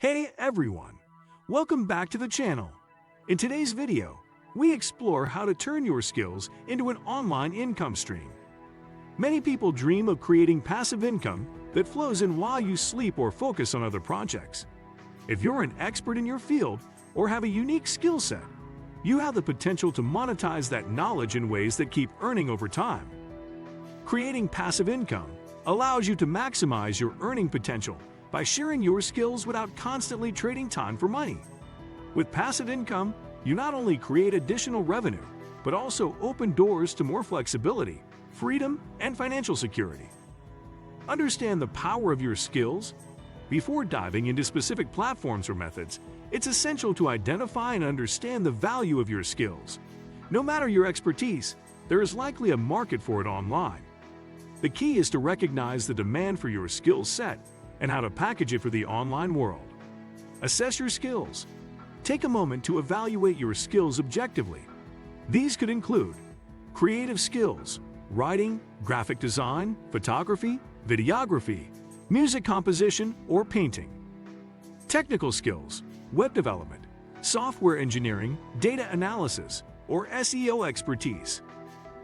Hey everyone! Welcome back to the channel. In today's video, we explore how to turn your skills into an online income stream. Many people dream of creating passive income that flows in while you sleep or focus on other projects. If you're an expert in your field or have a unique skill set, you have the potential to monetize that knowledge in ways that keep earning over time. Creating passive income allows you to maximize your earning potential by sharing your skills without constantly trading time for money. With passive income, you not only create additional revenue, but also open doors to more flexibility, freedom, and financial security. Understand the power of your skills? Before diving into specific platforms or methods, it's essential to identify and understand the value of your skills. No matter your expertise, there is likely a market for it online. The key is to recognize the demand for your skill set and how to package it for the online world. Assess your skills. Take a moment to evaluate your skills objectively. These could include creative skills, writing, graphic design, photography, videography, music composition, or painting. Technical skills, web development, software engineering, data analysis, or SEO expertise.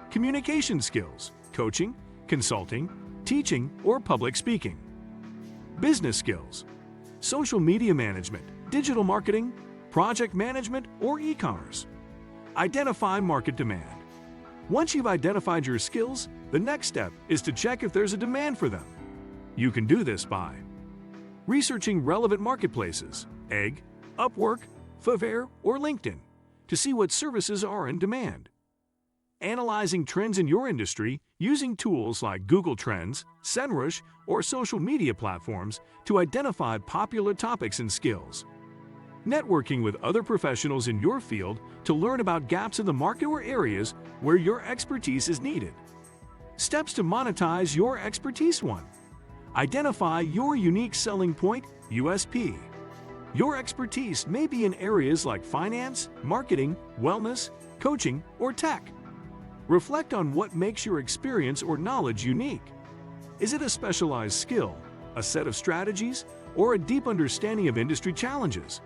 Communication skills, coaching, consulting, teaching, or public speaking. Business skills, social media management, digital marketing, project management, or e-commerce. Identify market demand. Once you've identified your skills, the next step is to check if there's a demand for them. You can do this by researching relevant marketplaces, Egg, Upwork, Fiverr, or LinkedIn, to see what services are in demand. Analyzing trends in your industry using tools like Google Trends, SEMrush, or social media platforms to identify popular topics and skills. Networking with other professionals in your field to learn about gaps in the market or areas where your expertise is needed. Steps to monetize your expertise. 1. Identify your unique selling point, USP. Your expertise may be in areas like finance, marketing, wellness, coaching, or tech. Reflect on what makes your experience or knowledge unique. Is it a specialized skill, a set of strategies, or a deep understanding of industry challenges?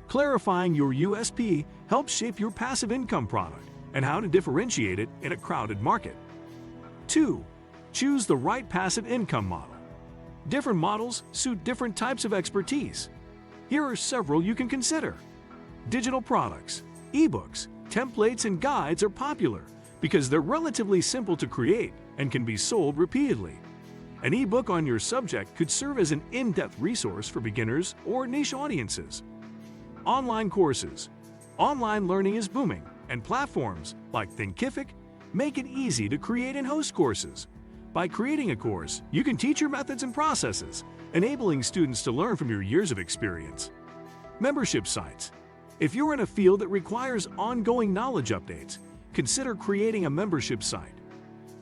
Clarifying your USP helps shape your passive income product and how to differentiate it in a crowded market. 2. Choose the right passive income model. Different models suit different types of expertise. Here are several you can consider. Digital products, ebooks, templates, and guides are popular because they're relatively simple to create and can be sold repeatedly. An ebook on your subject could serve as an in-depth resource for beginners or niche audiences. Online courses. Online learning is booming, and platforms like Thinkific make it easy to create and host courses. By creating a course, you can teach your methods and processes, enabling students to learn from your years of experience. Membership sites. If you're in a field that requires ongoing knowledge updates, consider creating a membership site.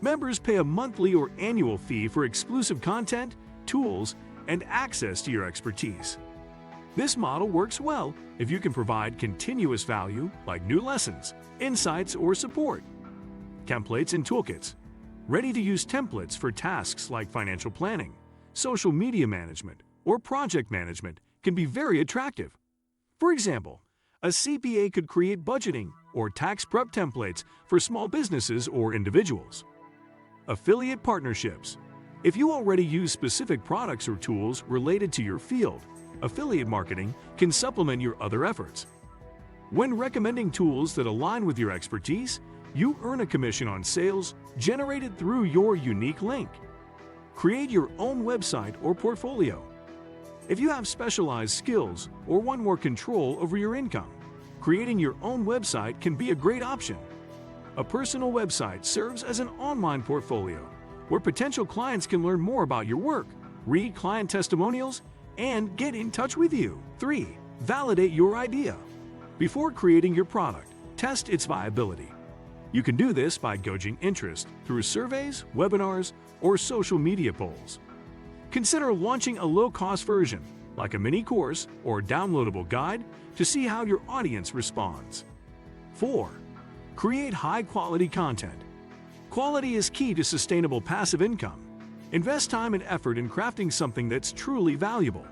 Members pay a monthly or annual fee for exclusive content, tools, and access to your expertise. This model works well if you can provide continuous value like new lessons, insights, or support. Templates and toolkits. Ready-to-use templates for tasks like financial planning, social media management, or project management can be very attractive. For example, a CPA could create budgeting or tax prep templates for small businesses or individuals. Affiliate partnerships. If you already use specific products or tools related to your field, affiliate marketing can supplement your other efforts. When recommending tools that align with your expertise, you earn a commission on sales generated through your unique link. Create your own website or portfolio. If you have specialized skills or want more control over your income, creating your own website can be a great option. A personal website serves as an online portfolio where potential clients can learn more about your work, read client testimonials, and get in touch with you. 3. Validate your idea. Before creating your product, test its viability. You can do this by gauging interest through surveys, webinars, or social media polls. Consider launching a low-cost version, like a mini course or downloadable guide, to see how your audience responds. 4. Create high-quality content. Quality is key to sustainable passive income. Invest time and effort in crafting something that's truly valuable.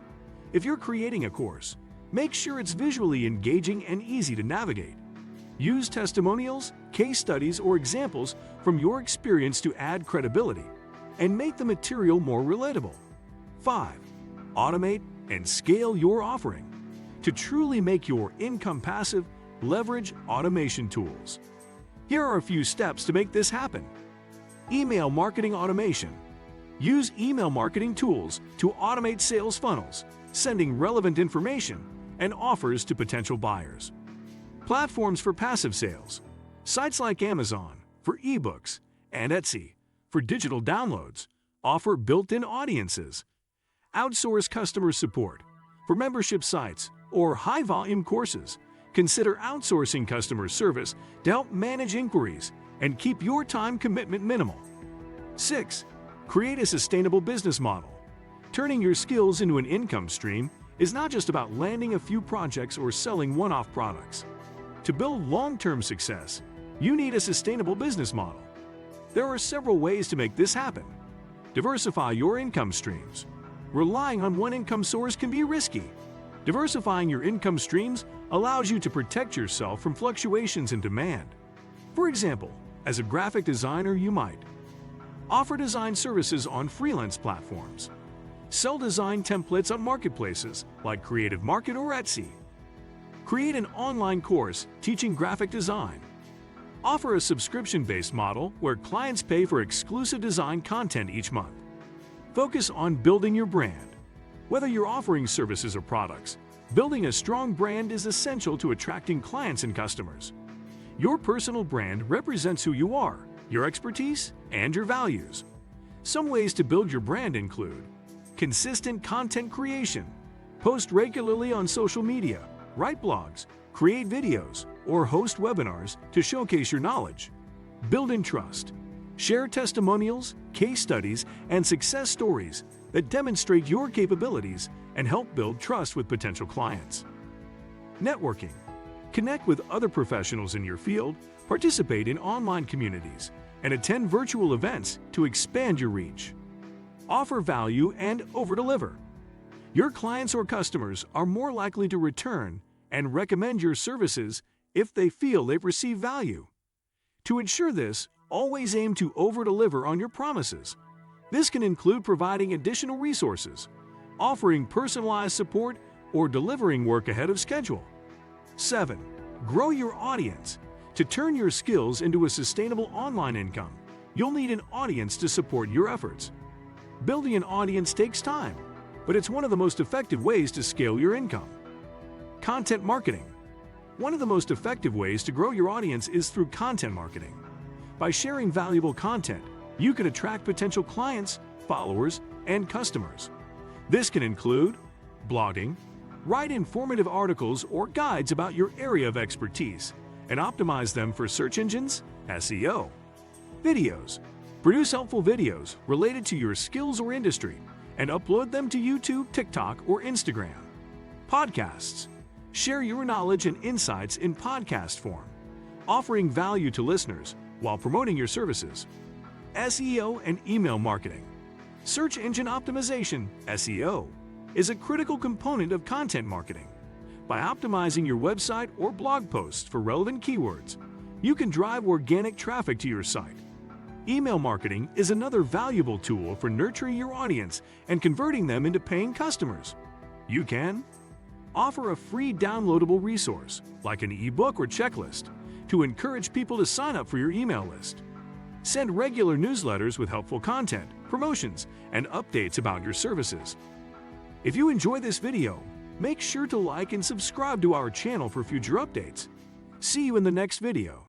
If you're creating a course, make sure it's visually engaging and easy to navigate. Use testimonials, case studies, or examples from your experience to add credibility and make the material more relatable. 5. Automate and scale your offering. To truly make your income passive, leverage automation tools. Here are a few steps to make this happen. Email marketing automation. Use email marketing tools to automate sales funnels, sending relevant information and offers to potential buyers. Platforms for passive sales. Sites like Amazon for ebooks and Etsy for digital downloads offer built-in audiences. Outsource customer support. For membership sites or high-volume courses, consider outsourcing customer service to help manage inquiries and keep your time commitment minimal. 6. Create a sustainable business model. Turning your skills into an income stream is not just about landing a few projects or selling one-off products. To build long-term success, you need a sustainable business model. There are several ways to make this happen. Diversify your income streams. Relying on one income source can be risky. Diversifying your income streams allows you to protect yourself from fluctuations in demand. For example, as a graphic designer, you might offer design services on freelance platforms, sell design templates on marketplaces like Creative Market or Etsy, create an online course teaching graphic design, offer a subscription-based model where clients pay for exclusive design content each month. Focus on building your brand. Whether you're offering services or products, building a strong brand is essential to attracting clients and customers. Your personal brand represents who you are, your expertise, and your values. Some ways to build your brand include consistent content creation. Post regularly on social media, write blogs, create videos, or host webinars to showcase your knowledge. Build in trust. Share testimonials, case studies, and success stories that demonstrate your capabilities and help build trust with potential clients. Networking. Connect with other professionals in your field, participate in online communities, and attend virtual events to expand your reach. Offer value and over-deliver. Your clients or customers are more likely to return and recommend your services if they feel they've received value. To ensure this, always aim to over-deliver on your promises. This can include providing additional resources, offering personalized support, or delivering work ahead of schedule. 7. Grow your audience. To turn your skills into a sustainable online income, you'll need an audience to support your efforts. Building an audience takes time, but it's one of the most effective ways to scale your income. Content marketing. One of the most effective ways to grow your audience is through content marketing. By sharing valuable content, you can attract potential clients, followers, and customers. This can include blogging. Write informative articles or guides about your area of expertise and optimize them for search engines, SEO. Videos. Produce helpful videos related to your skills or industry and upload them to YouTube, TikTok, or Instagram. Podcasts. Share your knowledge and insights in podcast form, offering value to listeners while promoting your services. SEO and email marketing. Search engine optimization, SEO, is a critical component of content marketing. By optimizing your website or blog posts for relevant keywords, you can drive organic traffic to your site. Email marketing is another valuable tool for nurturing your audience and converting them into paying customers. You can offer a free downloadable resource, like an ebook or checklist, to encourage people to sign up for your email list. Send regular newsletters with helpful content, promotions, and updates about your services. If you enjoy this video, make sure to like and subscribe to our channel for future updates. See you in the next video.